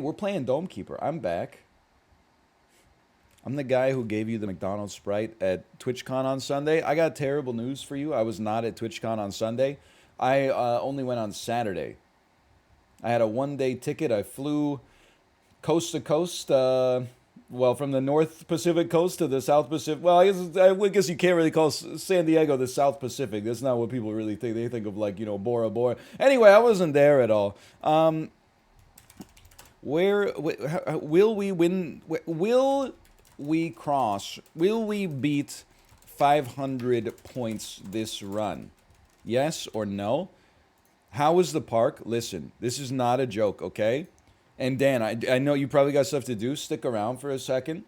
we're playing Dome Keeper. I'm back. I'm the guy who gave you the McDonald's Sprite at TwitchCon on Sunday. I got terrible news for you. I was not at TwitchCon on Sunday. I only went on Saturday. I had a 1 day ticket. I flew coast to coast. Well, from the North Pacific coast to the South Pacific. Well, I guess you can't really call San Diego the South Pacific. That's not what people really think. They think of like Bora Bora. Anyway, I wasn't there at all. Will we win? Will we cross? Will we beat 500 points this run? Yes or no? How was the park? Listen, this is not a joke, okay? And Dan, I know you probably got stuff to do. Stick around for a second.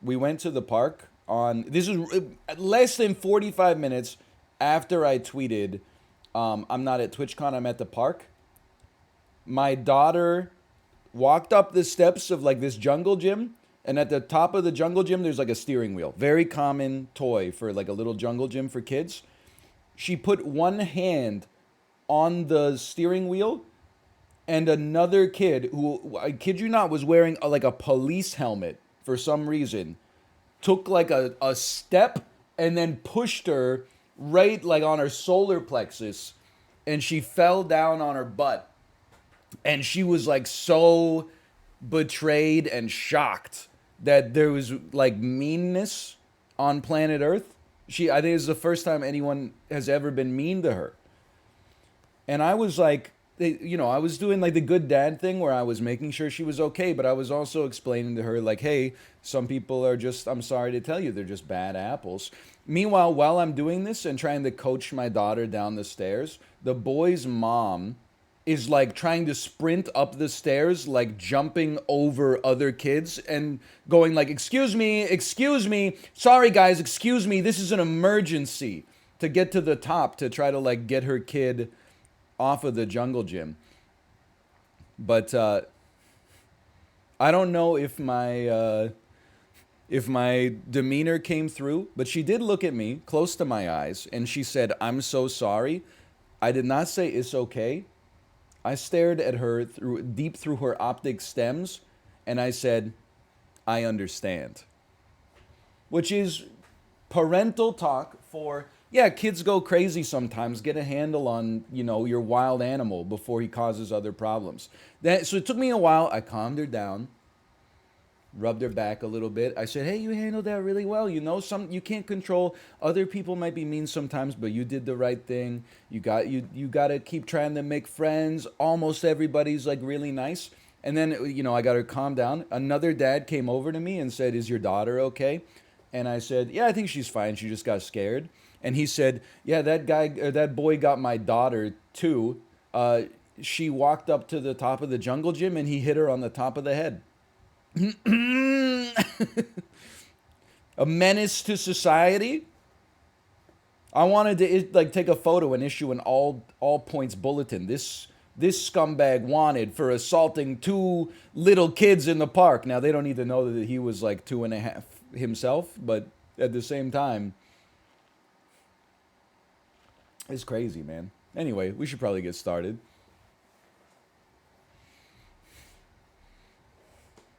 We went to the park on. This is less than 45 minutes after I tweeted, I'm not at TwitchCon, I'm at the park. My daughter walked up the steps of like this jungle gym, and at the top of the jungle gym there's like a steering wheel, very common toy for like a little jungle gym for kids. She put one hand on the steering wheel, and another kid, who I kid you not was wearing like a police helmet for some reason, took like a step and then pushed her right like on her solar plexus, and she fell down on her butt. And she was like so betrayed and shocked that there was like meanness on planet Earth. I think it's the first time anyone has ever been mean to her. And I was like, I was doing like the good dad thing where I was making sure she was okay, but I was also explaining to her like, hey, some people are just, I'm sorry to tell you, they're just bad apples. Meanwhile, while I'm doing this and trying to coach my daughter down the stairs, the boy's mom is like trying to sprint up the stairs, like jumping over other kids and going like, excuse me, sorry guys, excuse me, this is an emergency, to get to the top to try to like get her kid off of the jungle gym. But I don't know if my demeanor came through, but she did look at me close to my eyes and she said, I'm so sorry. I did not say it's okay. I stared at her deep through her optic stems, and I said, I understand. Which is parental talk for, yeah, kids go crazy sometimes. Get a handle on, your wild animal before he causes other problems. So it took me a while. I calmed her down, rubbed her back a little bit. I said, hey, you handled that really well. You can't control. Other people might be mean sometimes, but you did the right thing. You got to keep trying to make friends. Almost everybody's like really nice. And then, I got her calmed down. Another dad came over to me and said, is your daughter okay? And I said, yeah, I think she's fine. She just got scared. And he said, yeah, that boy got my daughter too. She walked up to the top of the jungle gym and he hit her on the top of the head. A menace to society. I wanted to like take a photo and issue an all points bulletin. This scumbag wanted for assaulting two little kids in the park. Now they don't need to know that he was like 2.5 himself, but at the same time, it's crazy, man. Anyway, we should probably get started.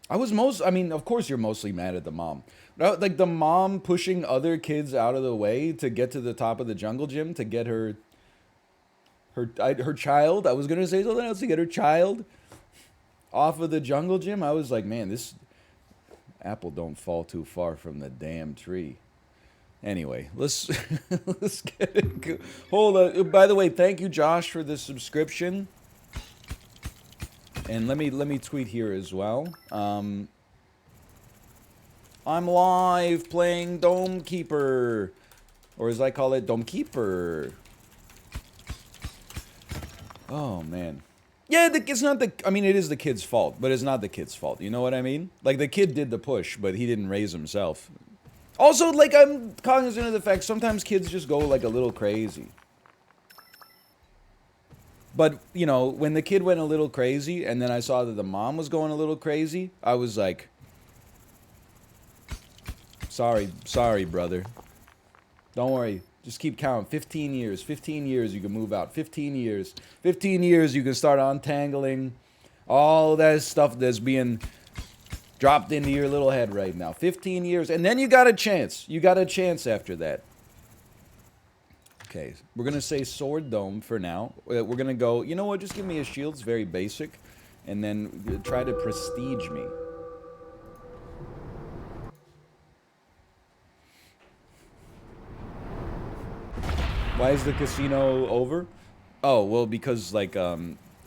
Of course you're mostly mad at the mom. Like the mom pushing other kids out of the way to get to the top of the jungle gym to get her child. I was going to say something else, to get her child off of the jungle gym. I was like, man, this apple don't fall too far from the damn tree. Anyway, let's get it. Hold on. By the way, thank you, Josh, for the subscription. And let me tweet here as well. I'm live playing Dome Keeper, or as I call it, Dome Keeper. Oh man, yeah. It's not the. I mean, it is the kid's fault, but it's not the kid's fault. You know what I mean? Like the kid did the push, but he didn't raise himself. Also, like I'm cognizant of the fact sometimes kids just go like a little crazy. But, when the kid went a little crazy and then I saw that the mom was going a little crazy, I was like, sorry, brother. Don't worry. Just keep counting. 15 years. 15 years you can move out. 15 years. 15 years you can start untangling All that stuff that's being dropped into your little head right now. 15 years, and then you got a chance. You got a chance after that. Okay, we're going to say Sword Dome for now. We're going to go, you know what, just give me a shield. It's very basic. And then try to prestige me. Why is the casino over? Oh, well, because, like,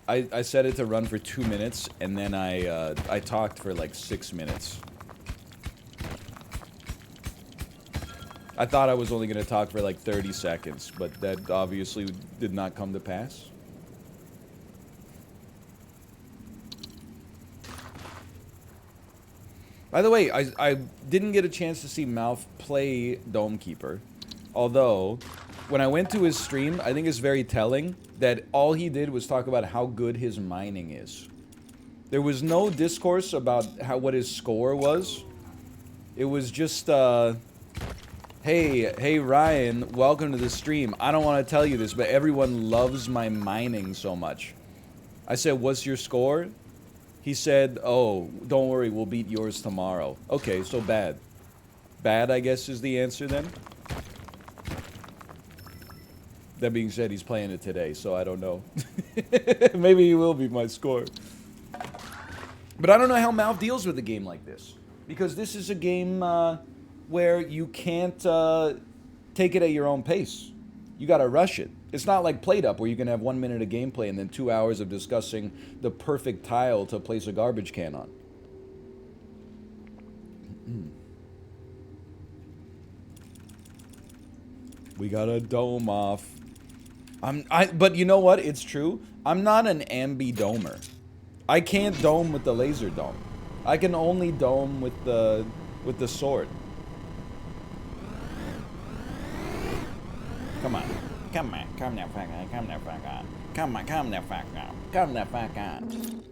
I set it to run for 2 minutes, and then I talked for, like, 6 minutes. I thought I was only going to talk for, like, 30 seconds, but that obviously did not come to pass. By the way, I didn't get a chance to see Malf play Dome Keeper, although when I went to his stream, I think it's very telling that all he did was talk about how good his mining is. There was no discourse about what his score was. It was just, hey Ryan, welcome to the stream. I don't want to tell you this, but everyone loves my mining so much. I said, what's your score? He said, oh, don't worry, we'll beat yours tomorrow. Okay, so bad. Bad, I guess, is the answer then? That being said, he's playing it today, so I don't know. Maybe he will beat my score. But I don't know how Malf deals with a game like this. Because this is a game where you can't take it at your own pace. You gotta rush it. It's not like Plate Up, where you can have 1 minute of gameplay and then 2 hours of discussing the perfect tile to place a garbage can on. We got a dome off. But you know what? It's true. I'm not an ambi-domer. I can't dome with the laser dome. I can only dome with the sword. Come on. Come on. Come the fuck on. Come the fuck on. Come on. Come the fuck on. Come the fuck on.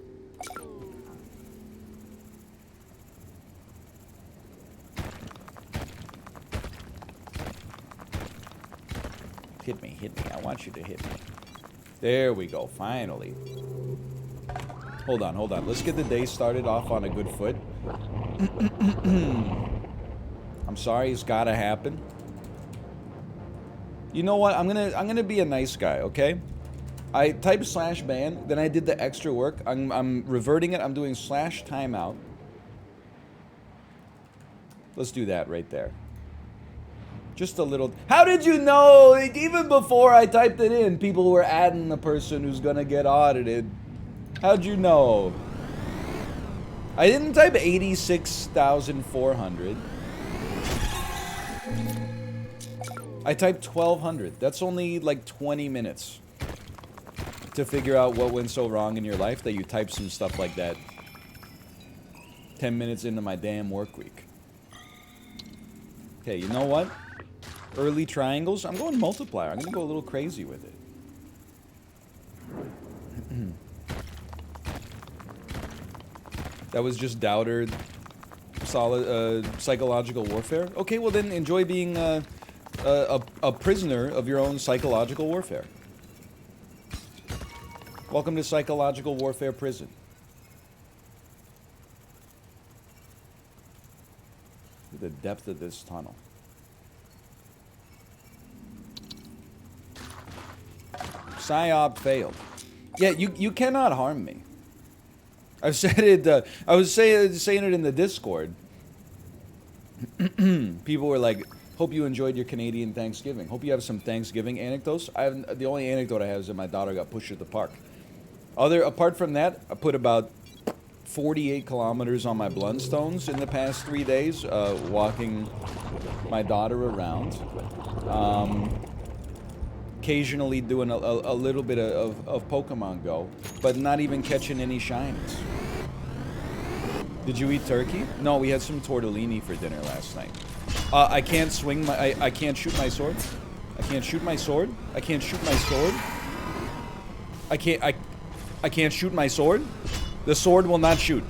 Hit me. Hit me. I want you to hit me. There we go. Finally. Hold on. Hold on. Let's get the day started off on a good foot. I'm sorry. It's gotta happen. You know what? I'm gonna be a nice guy, okay? I typed /ban, then I did the extra work. I'm reverting it. I'm doing /timeout. Let's do that right there. Just a little. How did you know? Like, even before I typed it in, people were adding the person who's gonna get audited. How'd you know? I didn't type 86,400. I typed 1,200. That's only like 20 minutes to figure out what went so wrong in your life that you type some stuff like that 10 minutes into my damn work week. Okay, you know what? Early triangles. I'm going multiplier. I'm going to go a little crazy with it. That was just doubter solid psychological warfare. Okay, well then enjoy being a prisoner of your own psychological warfare. Welcome to psychological warfare prison. The depth of this tunnel. Psyop failed. Yeah, you cannot harm me. I've said it. I was saying it in the Discord. People were like, "Hope you enjoyed your Canadian Thanksgiving. Hope you have some Thanksgiving anecdotes." The only anecdote I have is that my daughter got pushed at the park. Apart from that, I put about 48 kilometers on my Blundstones in the past 3 days, walking my daughter around. Occasionally doing a little bit of Pokemon Go, but not even catching any shinies. Did you eat turkey? No, we had some tortellini for dinner last night. I can't swing my... I can't shoot my sword. I can't shoot my sword. I can't shoot my sword. I can't shoot my sword. The sword will not shoot.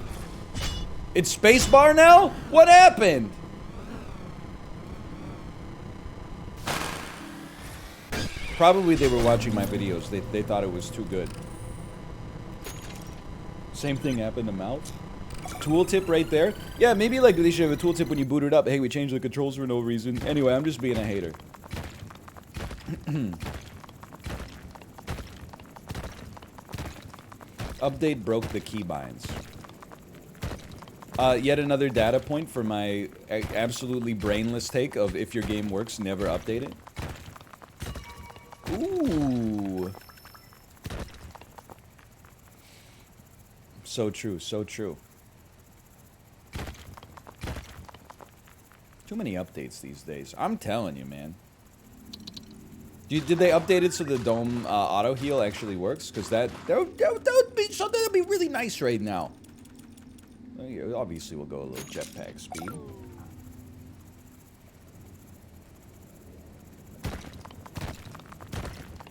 It's spacebar now? What happened? Probably they were watching my videos. They thought it was too good. Same thing happened to mouse. Tooltip right there. Yeah, maybe like they should have a tooltip when you boot it up. Hey, we changed the controls for no reason. Anyway, I'm just being a hater. Update broke the keybinds. Yet another data point for my absolutely brainless take of if your game works, never update it. Ooh. So true, so true. Too many updates these days. I'm telling you, man. Did they update it so the dome auto heal actually works? Because that would be something that'd be really nice right now. Obviously, we'll go a little jetpack speed.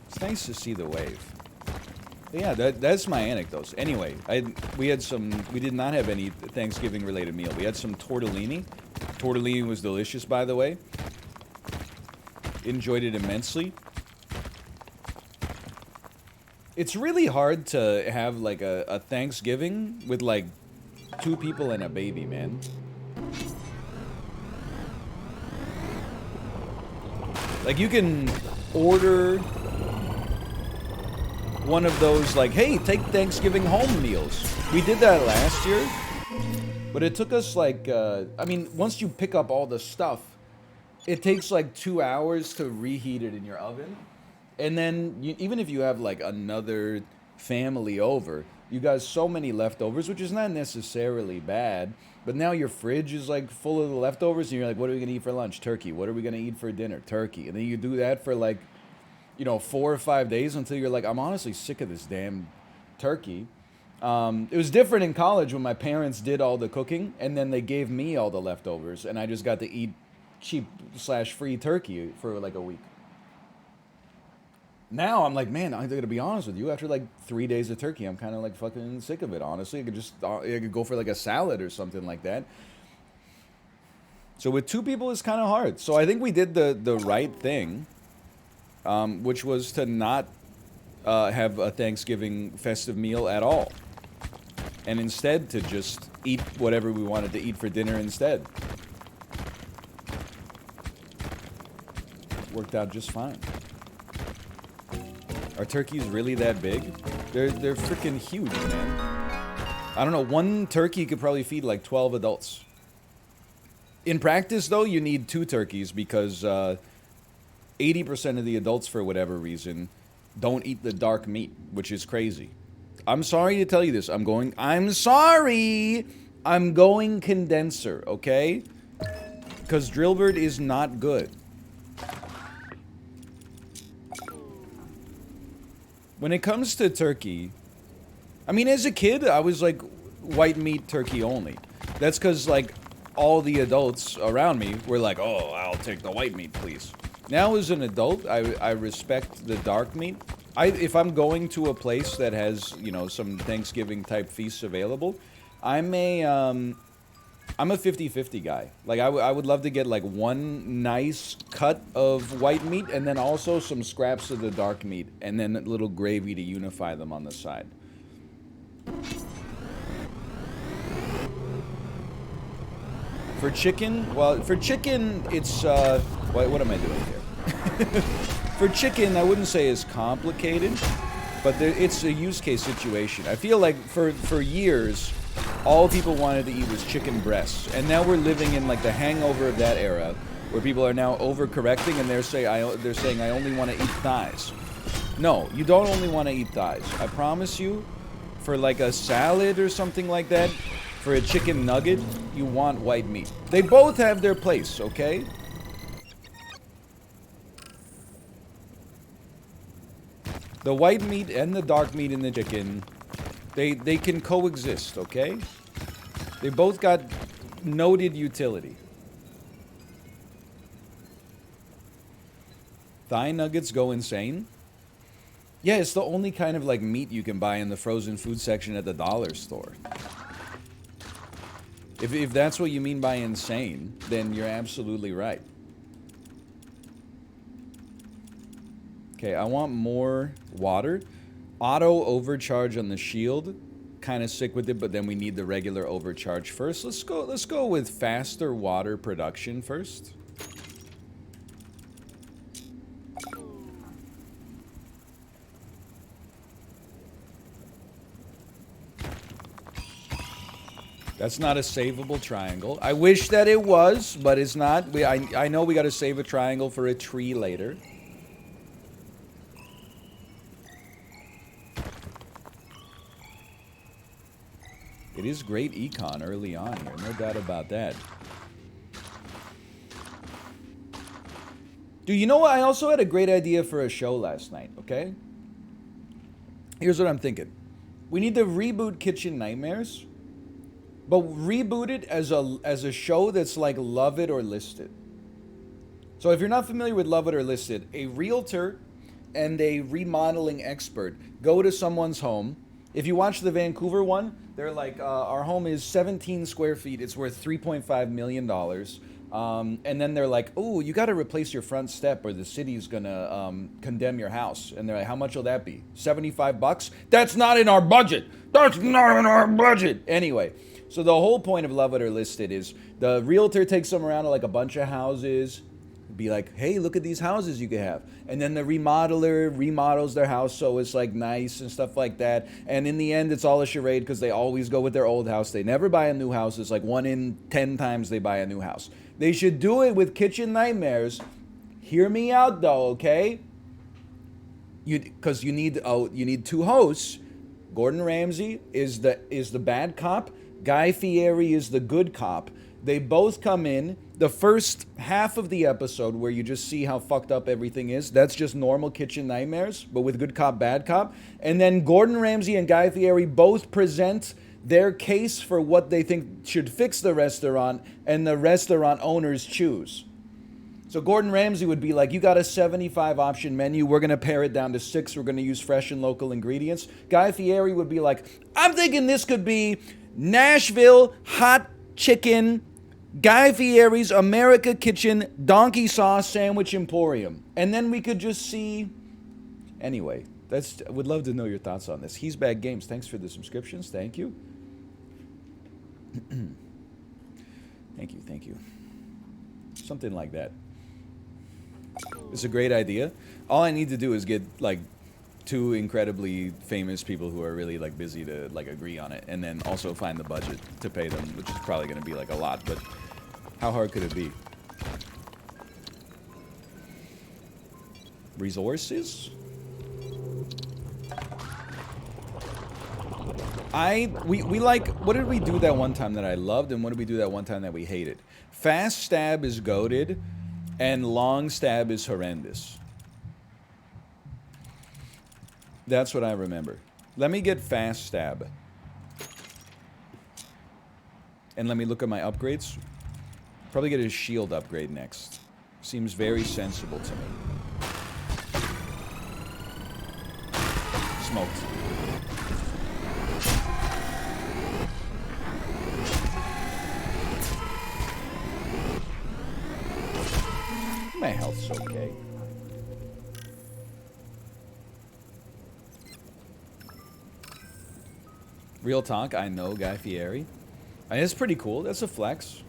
It's nice to see the wave. But yeah, that's my anecdotes. Anyway, we did not have any Thanksgiving related meal. We had some tortellini. Tortellini was delicious, by the way. Enjoyed it immensely. It's really hard to have like a Thanksgiving with like 2 people and a baby, man. Like you can order one of those like, hey, take Thanksgiving home meals. We did that last year, but it took us like, I mean, once you pick up all the stuff, it takes like 2 hours to reheat it in your oven. And then even if you have like another family over, you got so many leftovers, which is not necessarily bad, but now your fridge is like full of the leftovers and you're like, what are we gonna eat for lunch? Turkey. What are we gonna eat for dinner? Turkey. And then you do that for like, 4 or 5 days until you're like, I'm honestly sick of this damn turkey. It was different in college when my parents did all the cooking and then they gave me all the leftovers and I just got to eat cheap/free turkey for like a week. Now I'm like, man, I'm gonna be honest with you. After like 3 days of turkey, I'm kind of like fucking sick of it. Honestly, I could go for like a salad or something like that. So with 2 people, it's kind of hard. So I think we did the right thing, which was to not have a Thanksgiving festive meal at all, and instead to just eat whatever we wanted to eat for dinner instead. Worked out just fine. Are turkeys really that big? They're freaking huge, man. I don't know, 1 turkey could probably feed like 12 adults. In practice, though, you need 2 turkeys because 80% of the adults, for whatever reason, don't eat the dark meat, which is crazy. I'm sorry to tell you this. I'm going condenser, okay? Because Drillbird is not good. When it comes to turkey, I mean, as a kid, I was like white meat turkey only. That's because like all the adults around me were like, oh, I'll take the white meat, please. Now as an adult, I respect the dark meat. If I'm going to a place that has, some Thanksgiving type feasts available, I'm a 50-50 guy. Like I would love to get like 1 nice cut of white meat and then also some scraps of the dark meat and then a little gravy to unify them on the side. For chicken, it's what am I doing here? For chicken, I wouldn't say it's complicated, but it's a use case situation. I feel like for years, all people wanted to eat was chicken breasts, and now we're living in like the hangover of that era, where people are now overcorrecting and they're saying I only want to eat thighs. No, you don't only want to eat thighs. I promise you, for like a salad or something like that, for a chicken nugget, you want white meat. They both have their place, okay? The white meat and the dark meat in the chicken, they can coexist, okay? They both got noted utility. Thigh nuggets go insane. Yeah, it's the only kind of like meat you can buy in the frozen food section at the dollar store. If that's what you mean by insane, then you're absolutely right. Okay, I want more water. Auto overcharge on the shield kind of sick with it, but then we need the regular overcharge first. Let's go with faster water production first. That's not a savable triangle. I wish that it was, but it's not. I know we got to save a triangle for a tree later. It is great econ early on here, no doubt about that. Dude, you know what? I also had a great idea for a show last night, okay? Here's what I'm thinking. We need to reboot Kitchen Nightmares, but reboot it as a show that's like Love It or List It. So if you're not familiar with Love It or List It, a realtor and a remodeling expert go to someone's home. If you watch the Vancouver one, they're like, our home is 17 square feet. It's worth $3.5 million. And then they're like, oh, you got to replace your front step or the city's going to condemn your house. And they're like, how much will that be? $75? That's not in our budget. That's not in our budget. Anyway, so the whole point of Love It or List It is the realtor takes them around to like a bunch of houses, be like, hey, look at these houses you could have. And then the remodeler remodels their house so it's like nice and stuff like that. And in the end, it's all a charade because they always go with their old house. They never buy a new house. It's like 1 in 10 times they buy a new house. They should do it with Kitchen Nightmares. Hear me out though, okay? Because you need 2 hosts. Gordon Ramsay is the bad cop. Guy Fieri is the good cop. They both come in. The first half of the episode where you just see how fucked up everything is, that's just normal Kitchen Nightmares, but with good cop, bad cop. And then Gordon Ramsay and Guy Fieri both present their case for what they think should fix the restaurant, and the restaurant owners choose. So Gordon Ramsay would be like, you got a 75 option menu. We're going to pare it down to 6. We're going to use fresh and local ingredients. Guy Fieri would be like, I'm thinking this could be Nashville hot chicken, Guy Fieri's America Kitchen Donkey Sauce Sandwich Emporium. And then we could just see... Anyway, I would love to know your thoughts on this. He's Bad Games. Thanks for the subscriptions. Thank you. Thank you. Something like that. It's a great idea. All I need to do is get, like, 2 incredibly famous people who are really, like, busy to, like, agree on it. And then also find the budget to pay them, which is probably going to be, like, a lot. But how hard could it be? Resources? We like, what did we do that one time that I loved, and what did we do that one time that we hated? Fast stab is goated, and long stab is horrendous. That's what I remember. Let me get fast stab. And let me look at my upgrades. Probably get a shield upgrade next. Seems very sensible to me. Smoked. My health's okay. Real talk, I know Guy Fieri. It's pretty cool. That's a flex.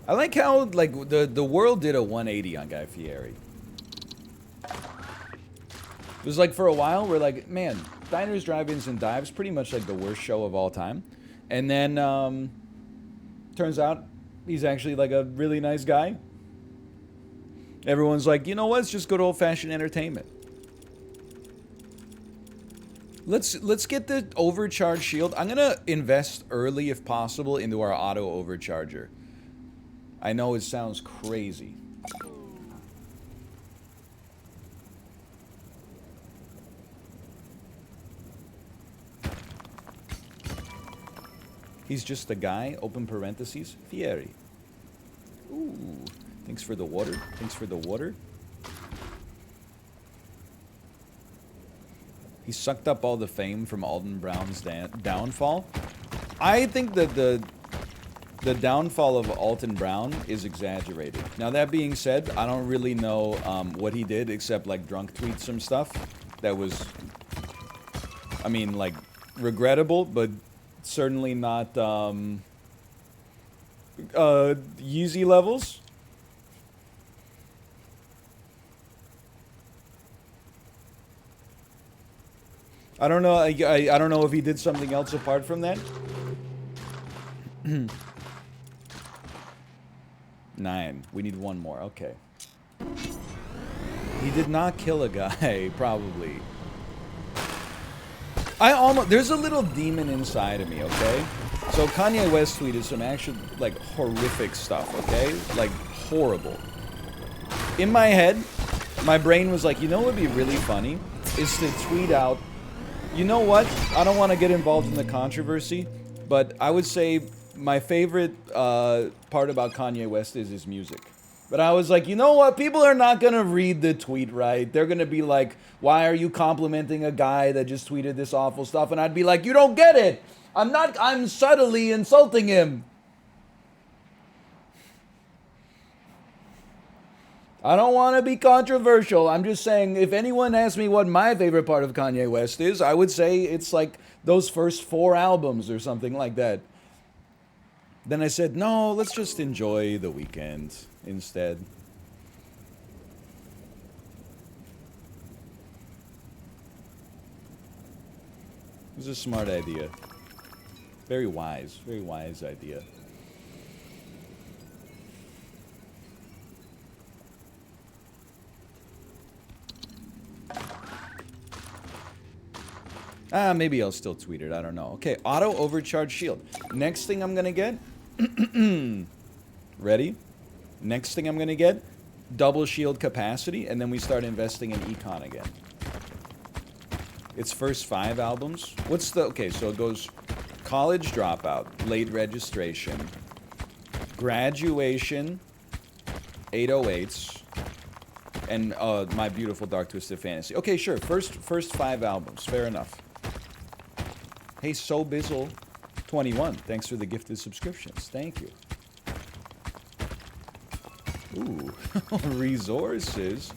I like how, like, the world did a 180 on Guy Fieri. It was like, for a while, we're like, man, Diners, Drive-Ins, and Dives, pretty much like the worst show of all time. And then, turns out, he's actually, like, a really nice guy. Everyone's like, you know what, it's just good old-fashioned entertainment. Let's get the overcharge shield. I'm gonna invest early, if possible, into our auto overcharger. I know it sounds crazy. He's just a guy, open parentheses, Fieri. Ooh, thanks for the water. Thanks for the water. He sucked up all the fame from Alden Brown's downfall. I think that the downfall of Alton Brown is exaggerated. Now, that being said, I don't really know what he did except, like, drunk tweet some stuff that was I mean, like, regrettable, but certainly not Yeezy levels. I don't know. I don't know if he did something else apart from that. 9. We need one more. Okay. He did not kill a guy, probably. There's a little demon inside of me, okay? So Kanye West tweeted some actual, like, horrific stuff, okay? Like, horrible. In my head, my brain was like, you know what would be really funny? Is to tweet out, you know what? I don't want to get involved in the controversy, but I would say my favorite part about Kanye West is his music. But I was like, you know what? People are not going to read the tweet right. They're going to be like, why are you complimenting a guy that just tweeted this awful stuff? And I'd be like, you don't get it. I'm subtly insulting him. I don't want to be controversial. I'm just saying, if anyone asks me what my favorite part of Kanye West is, I would say it's like those first 4 albums or something like that. Then I said, no, let's just enjoy the weekend instead. It was a smart idea. Very wise idea. Maybe I'll still tweet it. I don't know. Okay, auto overcharge shield. Next thing I'm gonna get. Ready? Next thing I'm gonna get, double shield capacity, and then we start investing in econ again. Its first 5 albums. What's the... Okay, so it goes college dropout, late registration, graduation, 808s, and My Beautiful Dark Twisted Fantasy. Okay, sure. First 5 albums. Fair enough. Hey, SoBizzle 21. Thanks for the gifted subscriptions. Thank you. Ooh, resources.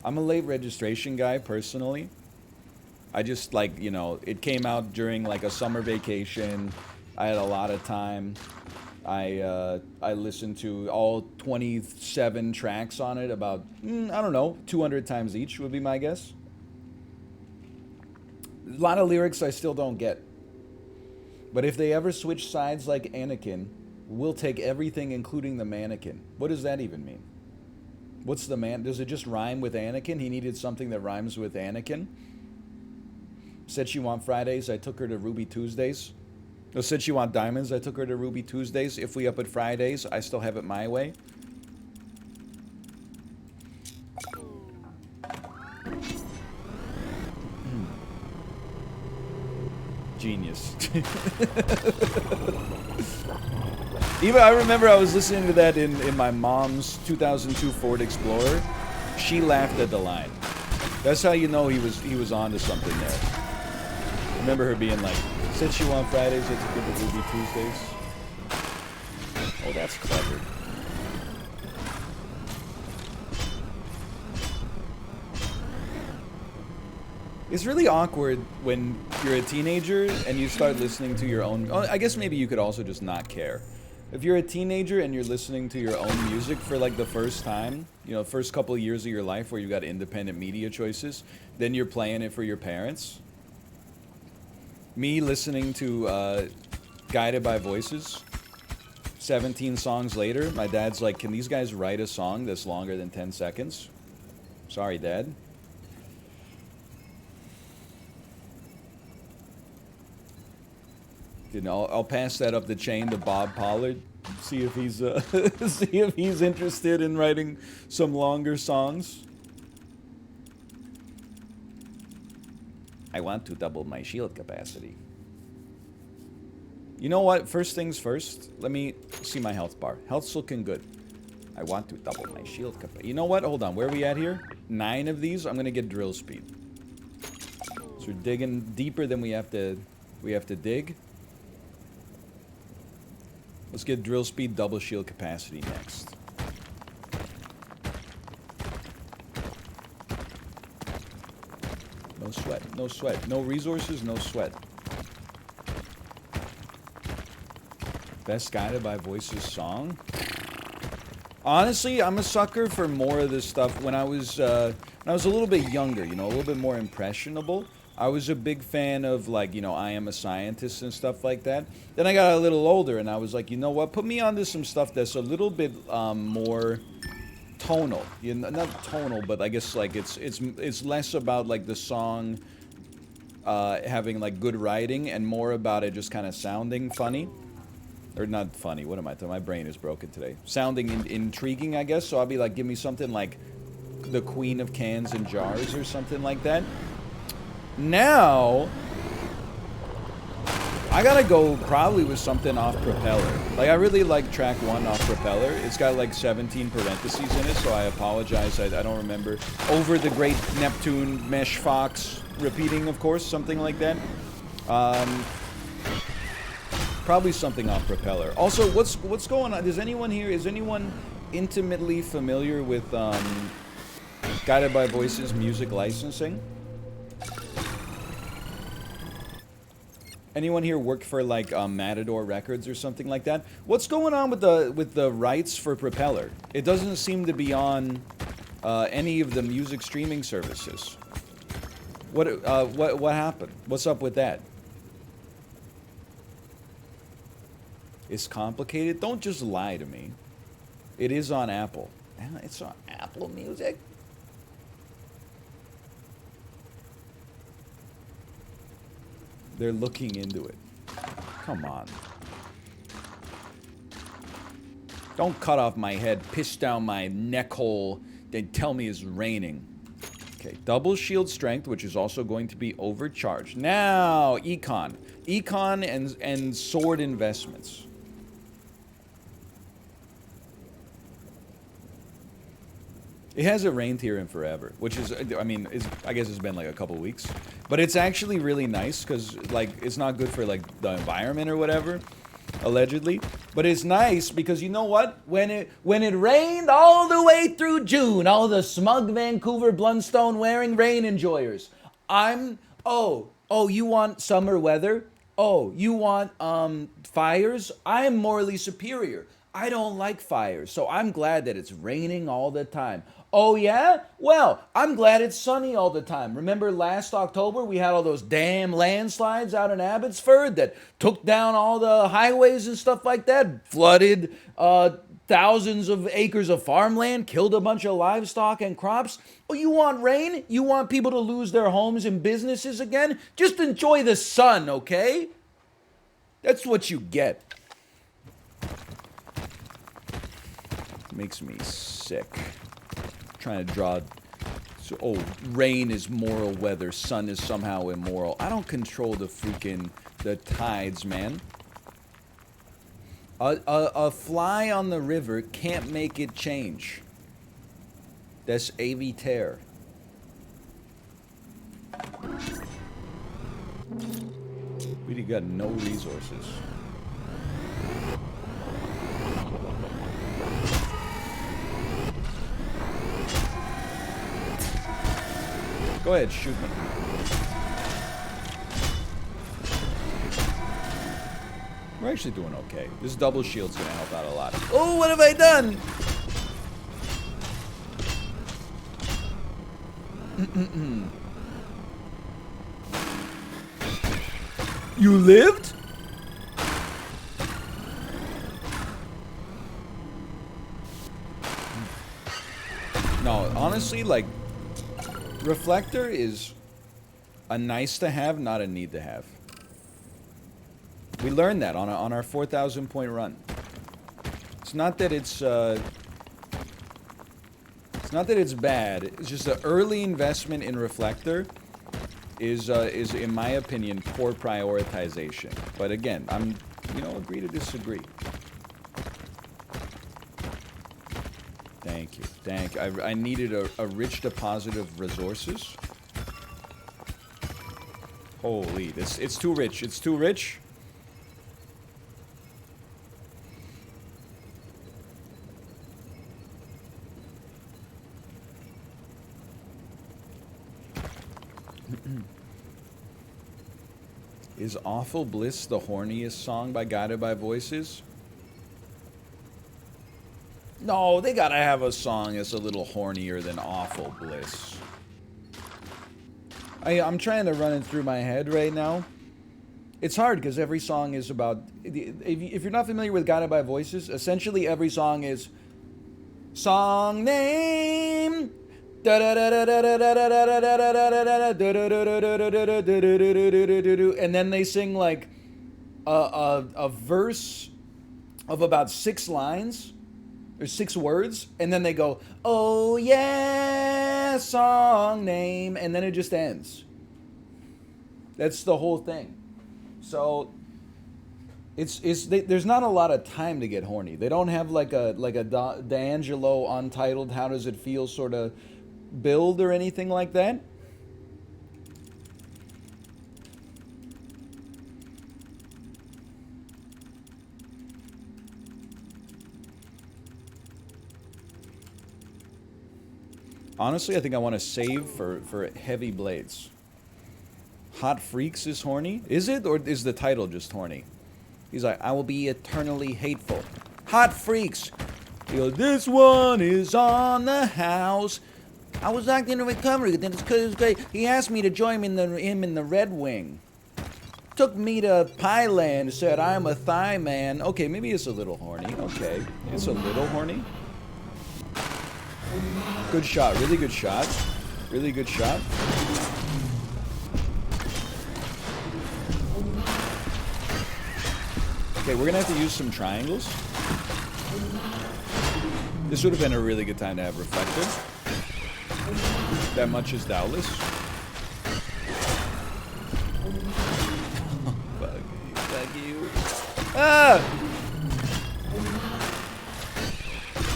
I'm a late registration guy, personally. I just, like, you know, it came out during, like, a summer vacation. I had a lot of time. I listened to all 27 tracks on it about, I don't know, 200 times each would be my guess. A lot of lyrics I still don't get. But if they ever switch sides like Anakin, we'll take everything, including the mannequin. What does that even mean? What's the man? Does it just rhyme with Anakin? He needed something that rhymes with Anakin. Said she want Fridays, I took her to Ruby Tuesdays. No, said she want diamonds, I took her to Ruby Tuesdays. If we up at Fridays, I still have it my way. Genius. Even I remember I was listening to that in my mom's 2002 Ford Explorer. She laughed at the line. That's how you know he was on to something there. I remember her being like, said she want Fridays, I took her to Ruby Tuesdays. Oh, that's clever. It's really awkward when you're a teenager and you start listening to your own... I guess maybe you could also just not care. If you're a teenager and you're listening to your own music for like the first time, you know, first couple of years of your life where you got independent media choices, then you're playing it for your parents. Me listening to Guided by Voices, 17 songs later, my dad's like, can these guys write a song that's longer than 10 seconds? Sorry, Dad. You know, I'll pass that up the chain to Bob Pollard. See if he's see if he's interested in writing some longer songs. I want to double my shield capacity. You know what? First things first. Let me see my health bar. Health's looking good. I want to double my shield capacity. You know what? Hold on. Where are we at here? 9 of these. I'm gonna get drill speed. So we're digging deeper than we have to dig. Let's get drill speed, double shield capacity next. No sweat. No sweat. No resources, no sweat. Best Guided by Voices song? Honestly, I'm a sucker for more of this stuff. When I was a little bit younger, you know, a little bit more impressionable, I was a big fan of, like, you know, I Am a Scientist and stuff like that. Then I got a little older and I was like, you know what, put me onto some stuff that's a little bit more tonal. You know, not tonal, but I guess like it's less about like the song having like good writing and more about it just kind of sounding funny. Or not funny, what am I talking? My brain is broken today. Sounding intriguing, I guess. So I'll be like, give me something like the Queen of Cans and Jars or something like that. Now, I gotta go probably with something off Propeller. Like, I really like track 1 off Propeller. It's got like 17 parentheses in it, so I apologize. I don't remember. Over the Great Neptune, Mesh Fox, repeating, of course, something like that. Probably something off Propeller. Also, what's going on? Is anyone intimately familiar with Guided by Voices music licensing? Anyone here work for like Matador Records or something like that? What's going on with the rights for Propeller? It doesn't seem to be on any of the music streaming services. What happened? What's up with that? It's complicated. Don't just lie to me. It is on Apple. It's on Apple Music. They're looking into it. Come on. Don't cut off my head, piss down my neck hole, then tell me it's raining. Okay, double shield strength, which is also going to be overcharged. Now, Econ. Econ and sword investments. It hasn't rained here in forever, which is, I mean, I guess it's been like a couple weeks. But it's actually really nice because, like, it's not good for, like, the environment or whatever, allegedly. But it's nice because, you know what? When it rained all the way through June, all the smug Vancouver Blundstone wearing rain enjoyers, oh, you want summer weather? Oh, you want, fires? I am morally superior. I don't like fires, so I'm glad that it's raining all the time. Oh yeah? Well, I'm glad it's sunny all the time. Remember last October we had all those damn landslides out in Abbotsford that took down all the highways and stuff like that, flooded thousands of acres of farmland, killed a bunch of livestock and crops. Oh, you want rain? You want people to lose their homes and businesses again? Just enjoy the sun, okay? That's what you get. Makes me sick. Trying to draw. So, oh, rain is moral weather. Sun is somehow immoral. I don't control the tides, man. A fly on the river can't make it change. That's AV tear. We got no resources. Go ahead, shoot me. We're actually doing okay. This double shield's gonna help out a lot. Oh, what have I done? You lived? No, honestly, like, Reflector is a nice to have, not a need to have. We learned that on our 4,000 point run. It's not that it's not that it's bad. It's just the early investment in Reflector is in my opinion poor prioritization. But again, I'm agree to disagree. Thank you. I needed a rich deposit of resources. Holy, it's too rich. It's too rich. Is Awful Bliss the horniest song by Guided by Voices? No, they gotta have a song that's a little hornier than Awful Bliss. I'm trying to run it through my head right now. It's hard because every song is about... If you're not familiar with Guided by Voices, essentially every song is... Song name... And then they sing like a verse of about 6 lines or 6 words, and then they go, oh yeah, song name, and then it just ends. That's the whole thing. So there's not a lot of time to get horny. They don't have like a D'Angelo Untitled How Does It Feel sort of build or anything like that. Honestly, I think I want to save for Heavy Blades. Hot Freaks is horny? Is it? Or is the title just horny? He's like, I will be eternally hateful. Hot Freaks! He goes, this one is on the house. I was locked into recovery, then it's because it was great. He asked me to join him in the Red Wing. Took me to Pyland, said I'm a thigh man. Okay, maybe it's a little horny. Okay, it's a little horny. Good shot, really good shot. Really good shot. Okay, we're gonna have to use some triangles. This would have been a really good time to have Reflector. That much is doubtless. Fuck you. Ah!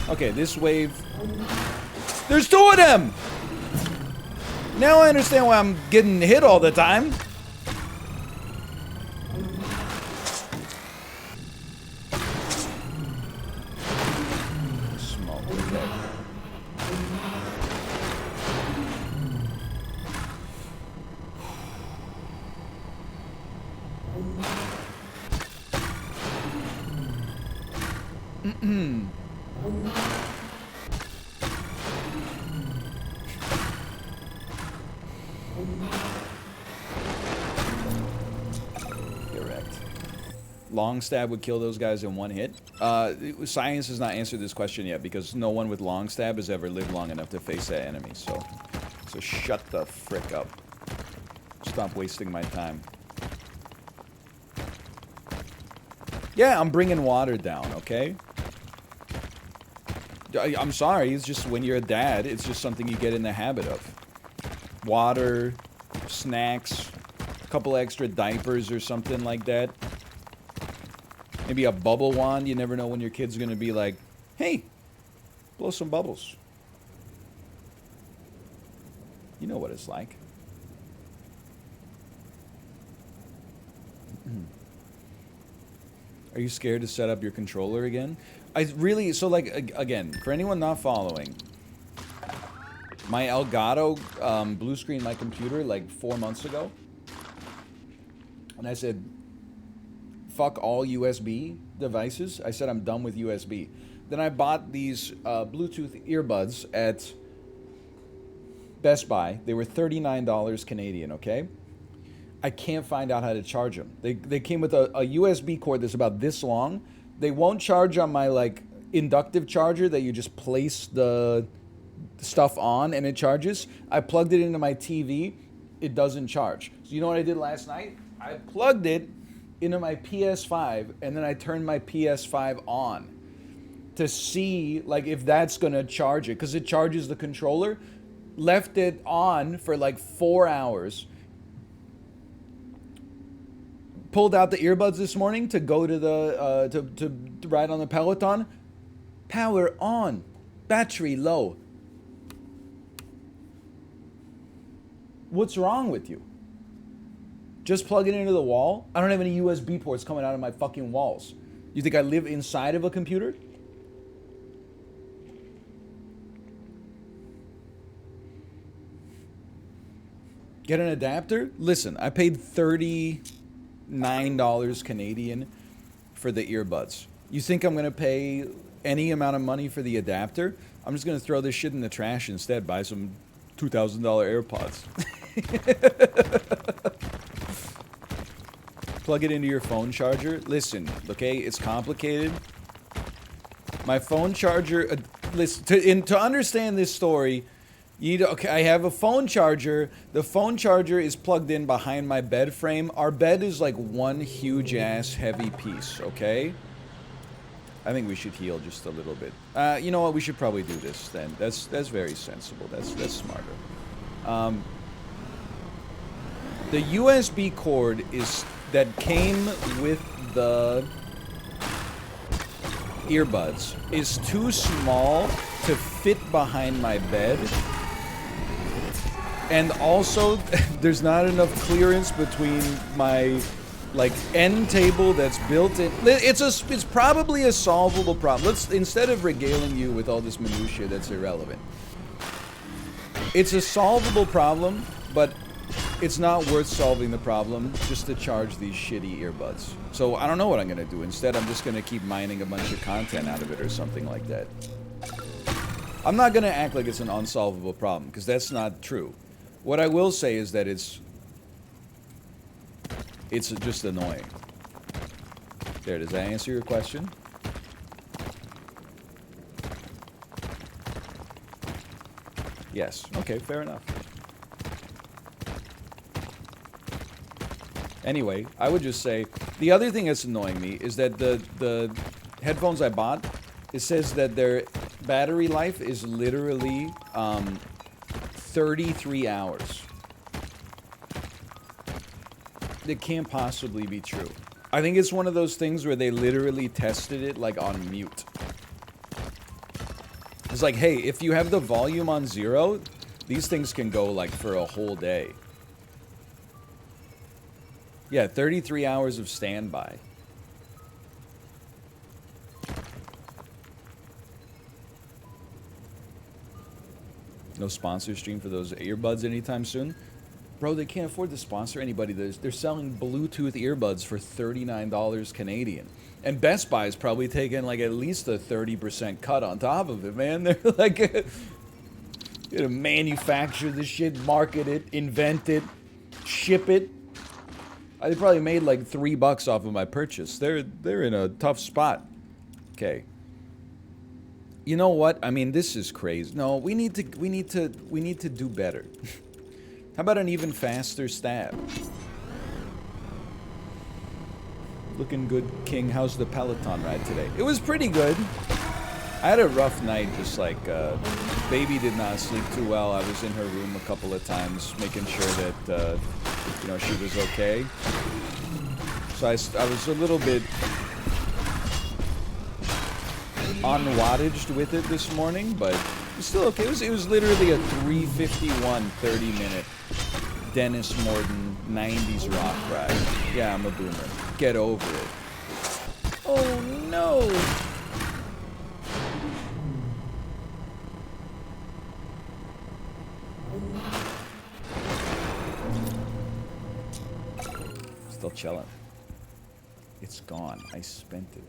Okay, this wave... There's 2 of them! Now I understand why I'm getting hit all the time. Smoke, okay. Correct. Long stab would kill those guys in 1 hit. Science has not answered this question yet because no one with long stab has ever lived long enough to face that enemy. So shut the frick up. Stop wasting my time. Yeah, I'm bringing water down, okay? I'm sorry, it's just when you're a dad, it's just something you get in the habit of. Water, snacks, a couple extra diapers or something like that. Maybe a bubble wand. You never know when your kid's gonna be like, hey, blow some bubbles. You know what it's like. Are you scared to set up your controller again? So like, again, for anyone not following, my Elgato blue screened my computer like 4 months ago. And I said, fuck all USB devices. I said I'm done with USB. Then I bought these Bluetooth earbuds at Best Buy. They were $39 Canadian, okay? I can't find out how to charge them. They came with a USB cord that's about this long. They won't charge on my like inductive charger that you just place the stuff on and it charges. I plugged it into my TV. It doesn't charge. So you know what I did last night? I plugged it into my PS5 and then I turned my PS5 on to see like if that's gonna charge it because it charges the controller. Left it on for like 4 hours. Pulled out the earbuds this morning to go to the to ride on the Peloton. Power on, battery low. What's wrong with you? Just plug it into the wall? I don't have any USB ports coming out of my fucking walls. You think I live inside of a computer? Get an adapter? Listen, I paid $39 Canadian for the earbuds. You think I'm going to pay any amount of money for the adapter? I'm just going to throw this shit in the trash instead, buy some $2,000 AirPods. Plug it into your phone charger. Listen, okay, it's complicated. My phone charger, listen, to understand this story, you need to, okay, I have a phone charger. The phone charger is plugged in behind my bed frame. Our bed is like one huge ass heavy piece, okay? I think we should heal just a little bit. You know what? We should probably do this then. That's very sensible. That's smarter. The USB cord that came with the earbuds is too small to fit behind my bed. And also, there's not enough clearance between my like end table that's built in. It's probably a solvable problem. Let's, instead of regaling you with all this minutia that's irrelevant, it's a solvable problem, but it's not worth solving the problem just to charge these shitty earbuds. So I don't know what I'm gonna do. Instead, I'm just gonna keep mining a bunch of content out of it or something like that. I'm not gonna act like it's an unsolvable problem, because that's not true. What I will say is that it's just annoying. There, does that answer your question? Yes. Okay, fair enough. Anyway, I would just say, the other thing that's annoying me is that the headphones I bought, it says that their battery life is literally 33 hours. It can't possibly be true. I think it's one of those things where they literally tested it like on mute. It's like, hey, if you have the volume on 0, these things can go like for a whole day. Yeah, 33 hours of standby. No sponsor stream for those earbuds anytime soon? Bro, they can't afford to sponsor anybody. They're selling Bluetooth earbuds for $39 Canadian. And Best Buy is probably taking like at least a 30% cut on top of it, man. They're like, you know, manufacture this shit, market it, invent it, ship it. They probably made like $3 off of my purchase. They're in a tough spot. Okay. You know what? I mean, this is crazy. No, we need to do better. How about an even faster stab? Looking good, King. How's the Peloton ride today? It was pretty good. I had a rough night, just like, baby did not sleep too well. I was in her room a couple of times, making sure that, you know, she was okay. So I was a little bit unwattaged with it this morning, but it was still okay. It was literally a 3:51 30-minute Dennis Morton 90s rock ride. Yeah, I'm a boomer. Get over it. Oh no! Still chilling. It's gone. I spent it.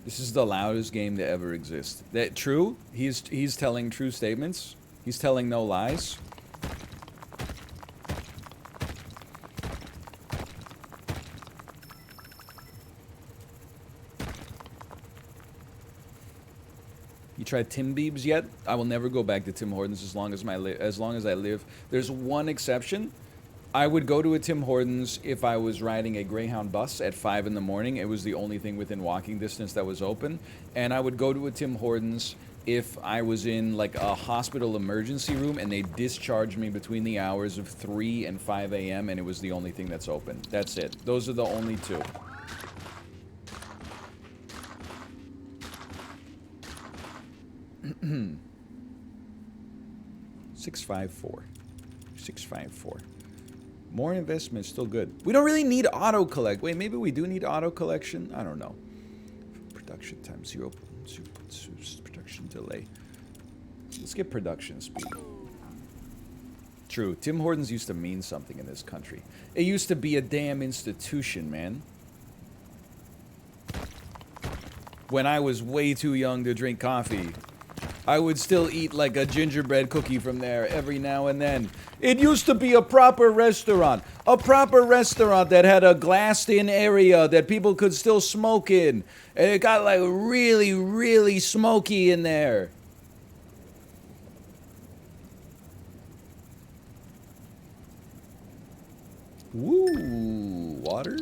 This is the loudest game to ever exist. That true? He's telling true statements. He's telling no lies. You tried Tim Biebs yet? I will never go back to Tim Hortons as long as I live. There's one exception. I would go to a Tim Hortons if I was riding a Greyhound bus at 5 in the morning. It was the only thing within walking distance that was open. And I would go to a Tim Hortons if I was in like a hospital emergency room and they discharged me between the hours of 3 and 5 a.m. and it was the only thing that's open. That's it. Those are the only two. $654. More investment, still good. We don't really need auto collect. Wait, maybe we do need auto collection? I don't know. Production time, 0 production delay. Let's get production speed. True. Tim Hortons used to mean something in this country. It used to be a damn institution, man. When I was way too young to drink coffee, I would still eat like a gingerbread cookie from there every now and then. It used to be a proper restaurant. A proper restaurant that had a glassed-in area that people could still smoke in. And it got like really, really smoky in there. Woo, water?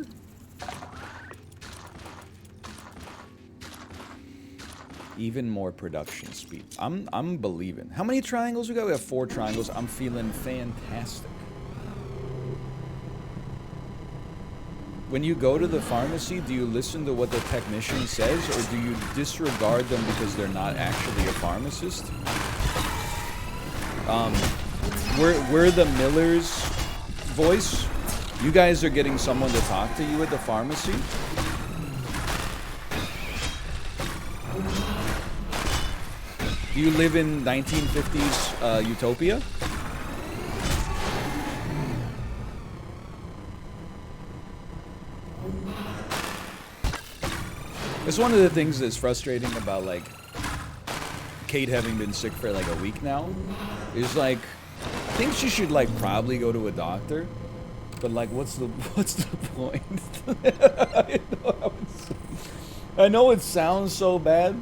Even more production speed. I'm believing. How many triangles we got? We have 4 triangles. I'm feeling fantastic. When you go to the pharmacy, do you listen to what the technician says, or do you disregard them because they're not actually a pharmacist? We're the Miller's voice. You guys are getting someone to talk to you at the pharmacy? Do you live in 1950s utopia? It's one of the things that's frustrating about, like, Kate having been sick for like a week now. Is like, I think she should like probably go to a doctor. But like, what's the point? I know it sounds so bad,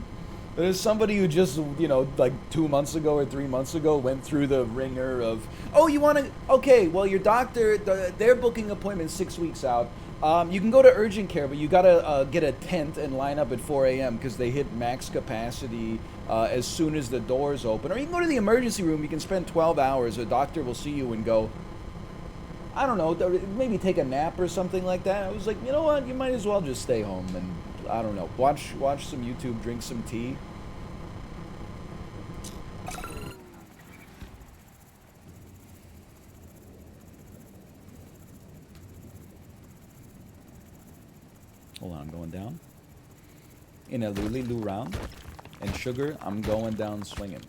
but as somebody who just, you know, like 2 months ago or 3 months ago went through the ringer of, oh, you want to, okay, well, your doctor, they're booking appointments 6 weeks out. You can go to urgent care, but you gotta get a tent and line up at 4 a.m. because they hit max capacity as soon as the doors open. Or you can go to the emergency room. You can spend 12 hours. A doctor will see you and go, I don't know, maybe take a nap or something like that. I was like, you know what? You might as well just stay home and, I don't know, watch some YouTube, drink some tea. Hold on, I'm going down. In a lulu round. And sugar, I'm going down swinging.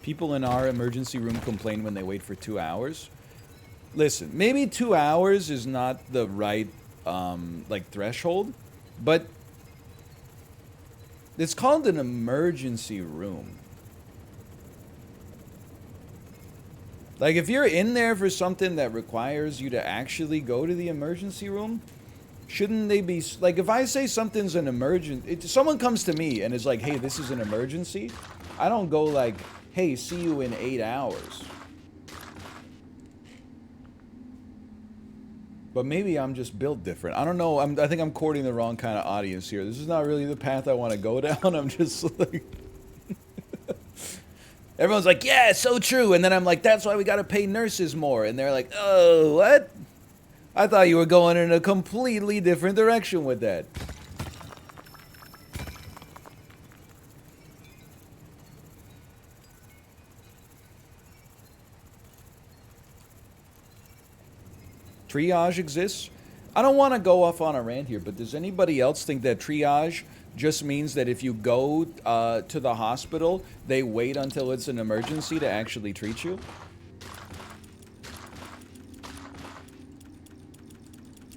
People in our emergency room complain when they wait for 2 hours. Listen, maybe 2 hours is not the right, like, threshold, but it's called an emergency room. Like, if you're in there for something that requires you to actually go to the emergency room, shouldn't they be, like, if I say something's an emergency, if someone comes to me and is like, hey, this is an emergency, I don't go like, hey, see you in 8 hours. But maybe I'm just built different. I don't know. I think I'm courting the wrong kind of audience here. This is not really the path I want to go down. I'm just like... Everyone's like, yeah, it's so true. And then I'm like, that's why we got to pay nurses more. And they're like, oh, what? I thought you were going in a completely different direction with that. Triage exists. I don't want to go off on a rant here, but does anybody else think that triage just means that if you go to the hospital, they wait until it's an emergency to actually treat you?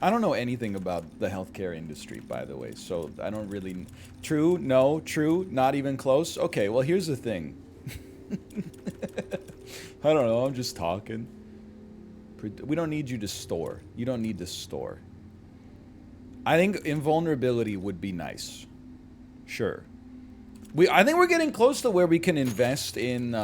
I don't know anything about the healthcare industry, by the way, so I don't really... True? No? True? Not even close? Okay, well, here's the thing. I don't know, I'm just talking. We don't need you to store. You don't need to store. I think invulnerability would be nice. Sure. I think we're getting close to where we can invest in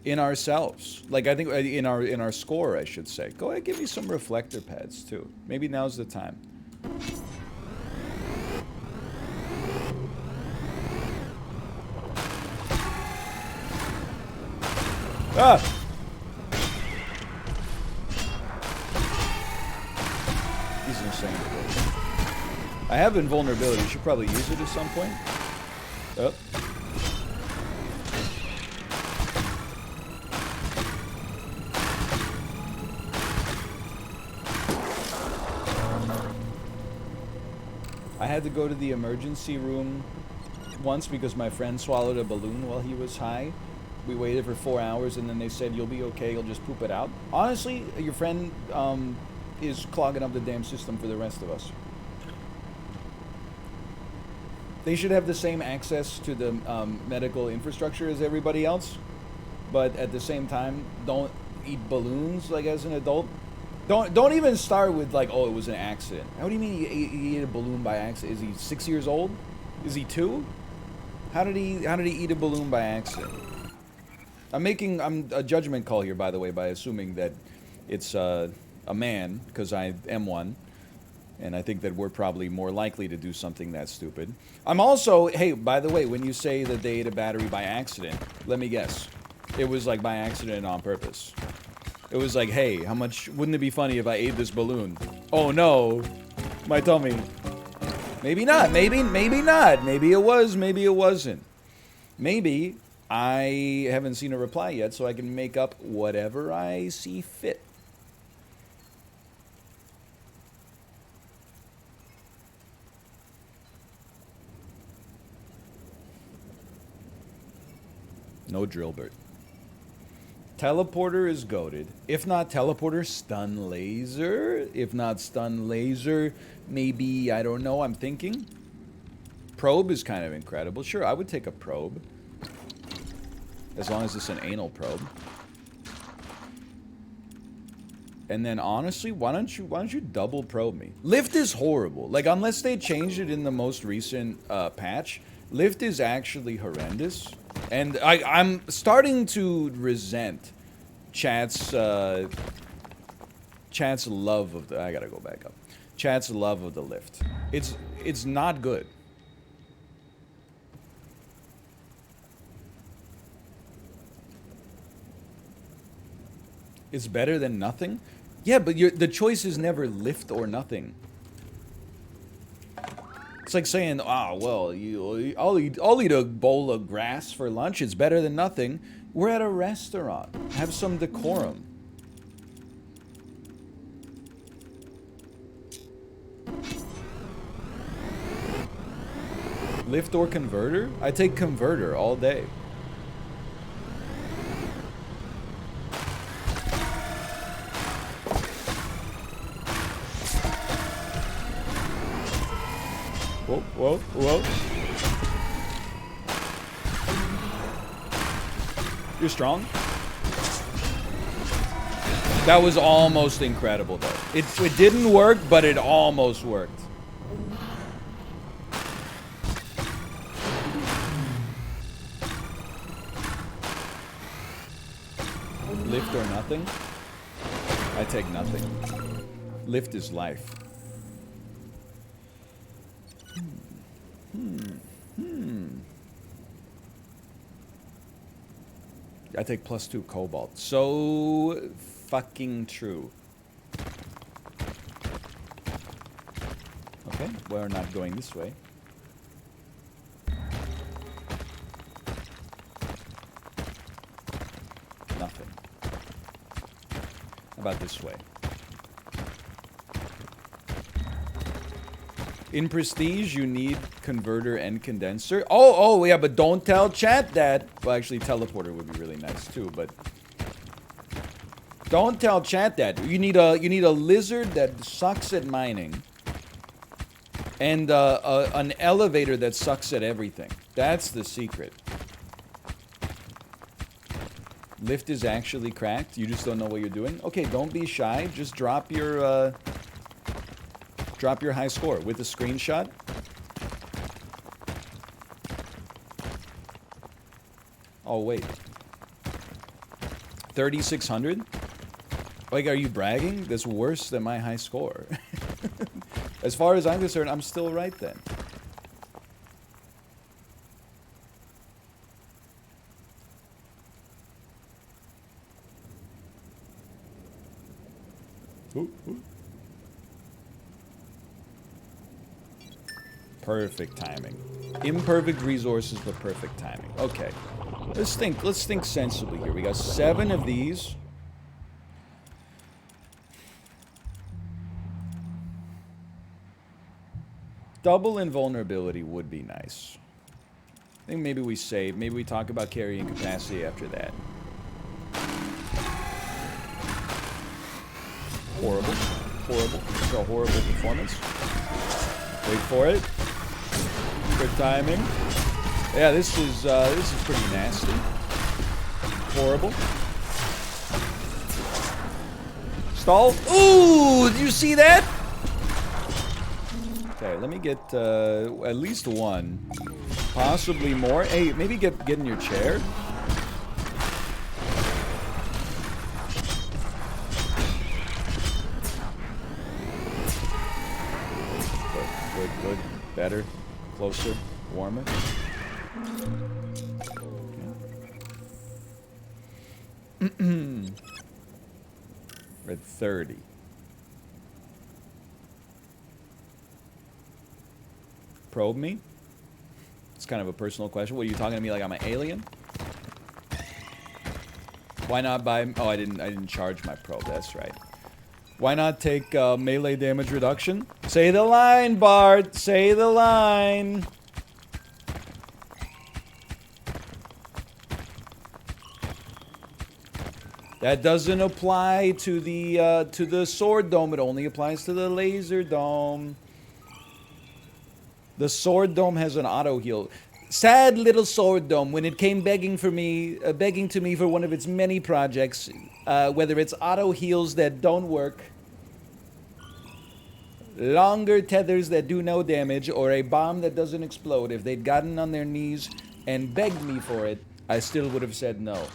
ourselves. Like, I think in our score, I should say. Go ahead, give me some reflector pads too. Maybe now's the time. Ah! He's insane. I have invulnerability. Should probably use it at some point. Oh. I had to go to the emergency room once because my friend swallowed a balloon while he was high. We waited for 4 hours and then they said, you'll be okay, you'll just poop it out. Honestly, your friend is clogging up the damn system for the rest of us. They should have the same access to the medical infrastructure as everybody else. But at the same time, don't eat balloons like as an adult. Don't even start with like, oh, it was an accident. How do you mean he ate a balloon by accident? Is he 6 years old? Is he 2? How did he eat a balloon by accident? I'm a judgment call here, by the way, by assuming that it's a man, because I am one, and I think that we're probably more likely to do something that stupid. I'm also, hey, by the way, when you say that they ate a battery by accident, let me guess. It was like by accident and on purpose. It was like, hey, how much, wouldn't it be funny if I ate this balloon? Oh no, my tummy. Maybe not, maybe not. Maybe it was, maybe it wasn't. Maybe I haven't seen a reply yet, so I can make up whatever I see fit. No Drillbert. Teleporter is goated. If not teleporter, stun laser. If not stun laser, maybe, I don't know, I'm thinking. Probe is kind of incredible. Sure, I would take a probe. As long as it's an anal probe. And then honestly, why don't you double probe me? Lift is horrible. Like, unless they changed it in the most recent patch, lift is actually horrendous. And I'm starting to resent chat's love of the, I gotta go back up. Chat's love of the lift. It's not good. It's better than nothing? Yeah, but the choice is never lift or nothing. It's like saying, oh, well, I'll eat a bowl of grass for lunch. It's better than nothing. We're at a restaurant. Have some decorum. Lift or converter? I take converter all day. Whoa, whoa, whoa. You're strong. That was almost incredible, though. It didn't work, but it almost worked. Lift or nothing? I take nothing. Lift is life. I take +2 cobalt. So fucking true. Okay, we're not going this way. Nothing. How about this way? In Prestige, you need converter and condenser. Oh, yeah, but don't tell chat that. Well, actually, teleporter would be really nice too, but don't tell chat that. You need a lizard that sucks at mining, and an elevator that sucks at everything. That's the secret. Lift is actually cracked. You just don't know what you're doing. Okay, don't be shy. Just drop your high score with a screenshot. Oh, wait. 3,600? Like, are you bragging? That's worse than my high score. As far as I'm concerned, I'm still right then. Ooh, ooh. Perfect timing. Imperfect resources, but perfect timing. Okay. Let's think sensibly here. We got 7 of these. Double invulnerability would be nice. I think maybe we save. Maybe we talk about carrying capacity after that. Horrible. Horrible. It's a horrible performance. Wait for it. Good timing. Yeah, this is pretty nasty. Horrible. Stall. Ooh, did you see that? Okay, let me get at least one. Possibly more. Hey, maybe get in your chair. Good. Better. Closer. Warmer. We're at 30. Probe me? It's kind of a personal question. What, are you talking to me like I'm an alien? Why not buy... Oh, I didn't charge my probe. That's right. Why not take melee damage reduction? Say the line, Bart. Say the line. That doesn't apply to the sword dome. It only applies to the laser dome. The sword dome has an auto heal. Sad little sword dome. When it came begging to me for one of its many projects, whether it's auto heals that don't work, longer tethers that do no damage, or a bomb that doesn't explode, if they'd gotten on their knees and begged me for it, I still would have said no.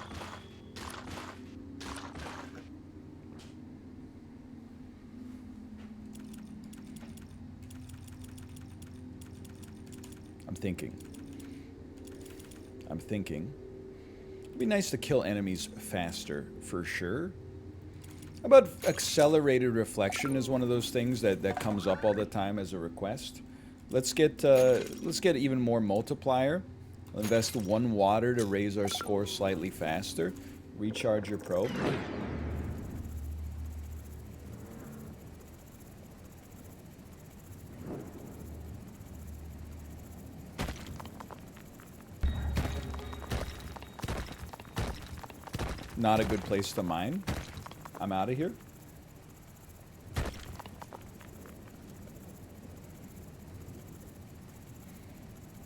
I'm thinking. It'd be nice to kill enemies faster, for sure. How about accelerated reflection is one of those things that comes up all the time as a request. Let's get even more multiplier. I'll invest 1 water to raise our score slightly faster. Recharge your probe. Not a good place to mine. I'm out of here.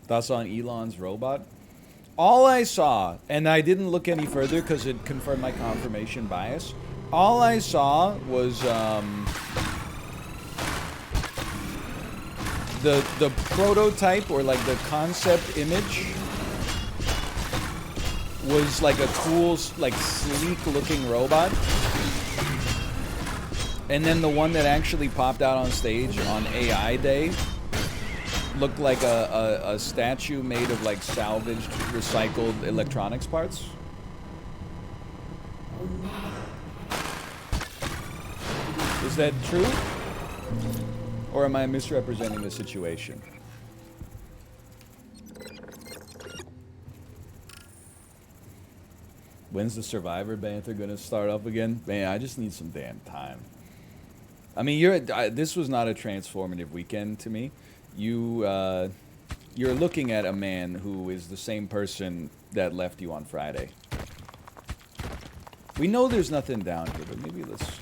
Thoughts on Elon's robot? All I saw, and I didn't look any further because it confirmed my confirmation bias. All I saw was the prototype, or like the concept image, was like a cool, like sleek-looking robot. And then the one that actually popped out on stage on AI Day looked like a statue made of like salvaged, recycled electronics parts. Is that true? Or am I misrepresenting the situation? When's the Survivor Banter gonna start up again? Man, I just need some damn time. I mean, this was not a transformative weekend to me. You're looking at a man who is the same person that left you on Friday. We know there's nothing down here, but maybe let's...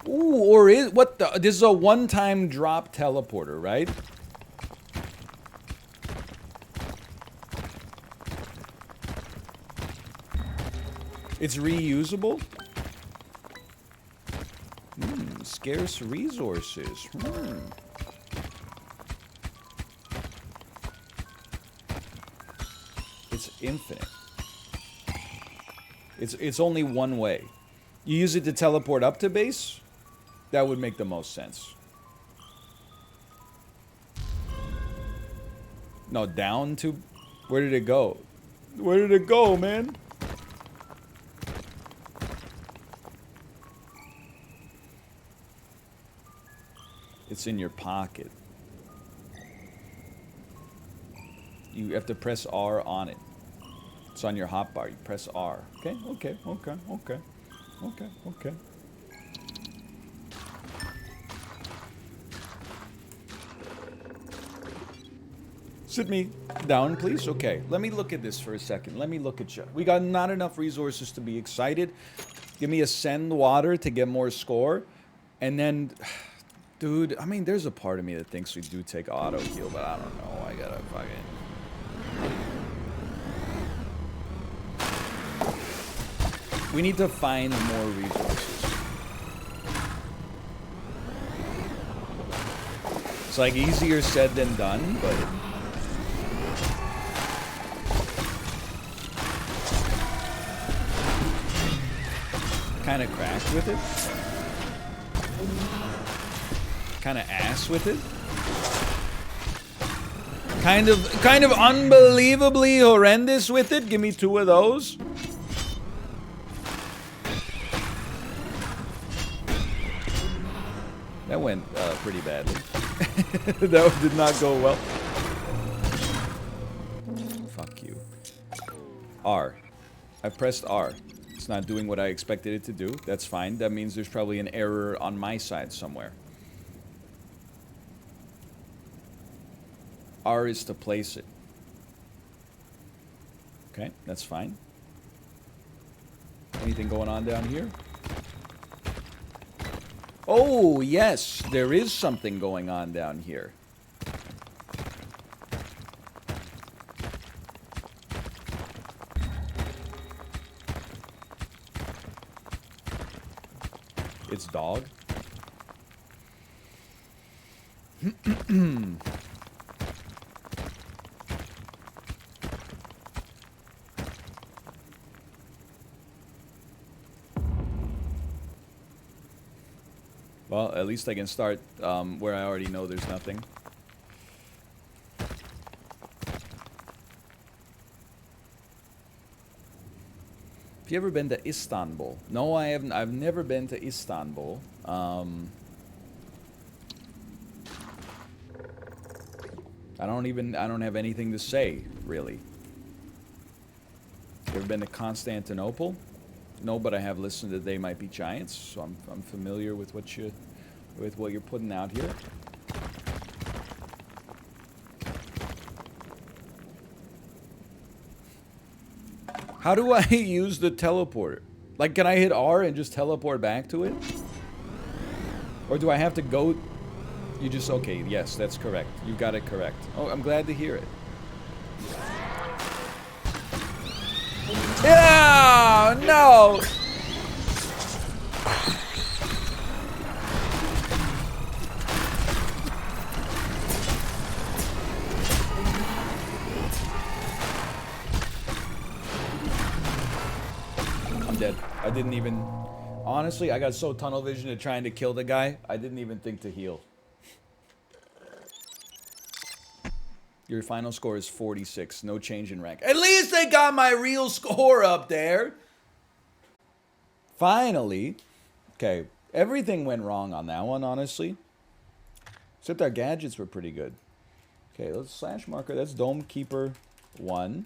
Ooh, or is... What the... This is a one-time drop teleporter, right? It's reusable? Scarce resources. It's infinite. It's only one way. You use it to teleport up to base? That would make the most sense. No, down to... Where did it go? Where did it go, man? It's in your pocket. You have to press R on it. It's on your hotbar. You press R. Okay, okay, okay, okay. Okay, okay. Sit me down, please. Okay, let me look at this for a second. Let me look at you. We got not enough resources to be excited. Give me a send water to get more score. And then, dude, I mean, there's a part of me that thinks we do take auto heal, but I don't know. I gotta fucking... We need to find more resources. It's like easier said than done, but... Kind of cracked with it. Kind of ass with it. Kind of unbelievably horrendous with it. Give me 2 of those. That went pretty badly. That did not go well. Fuck you. R. I pressed R. It's not doing what I expected it to do. That's fine. That means there's probably an error on my side somewhere. R is to place it. Okay, that's fine. Anything going on down here? Oh, yes, there is something going on down here. It's dog. Well, at least I can start where I already know there's nothing. Have you ever been to Istanbul? No, I haven't. I've never been to Istanbul. I don't have anything to say, really. You ever been to Constantinople? No, but I have listened to They Might Be Giants, so I'm familiar with what you're putting out here. How do I use the teleporter? Like, can I hit R and just teleport back to it? Or do I have to go... You just... Okay, yes, that's correct. You got it correct. Oh, I'm glad to hear it. Yeah! No! I'm dead. I didn't even... Honestly, I got so tunnel vision at trying to kill the guy, I didn't even think to heal. Your final score is 46. No change in rank. At least they got my real score up there. Finally. Okay. Everything went wrong on that one, honestly. Except our gadgets were pretty good. Okay, let's slash marker. That's Dome Keeper 1.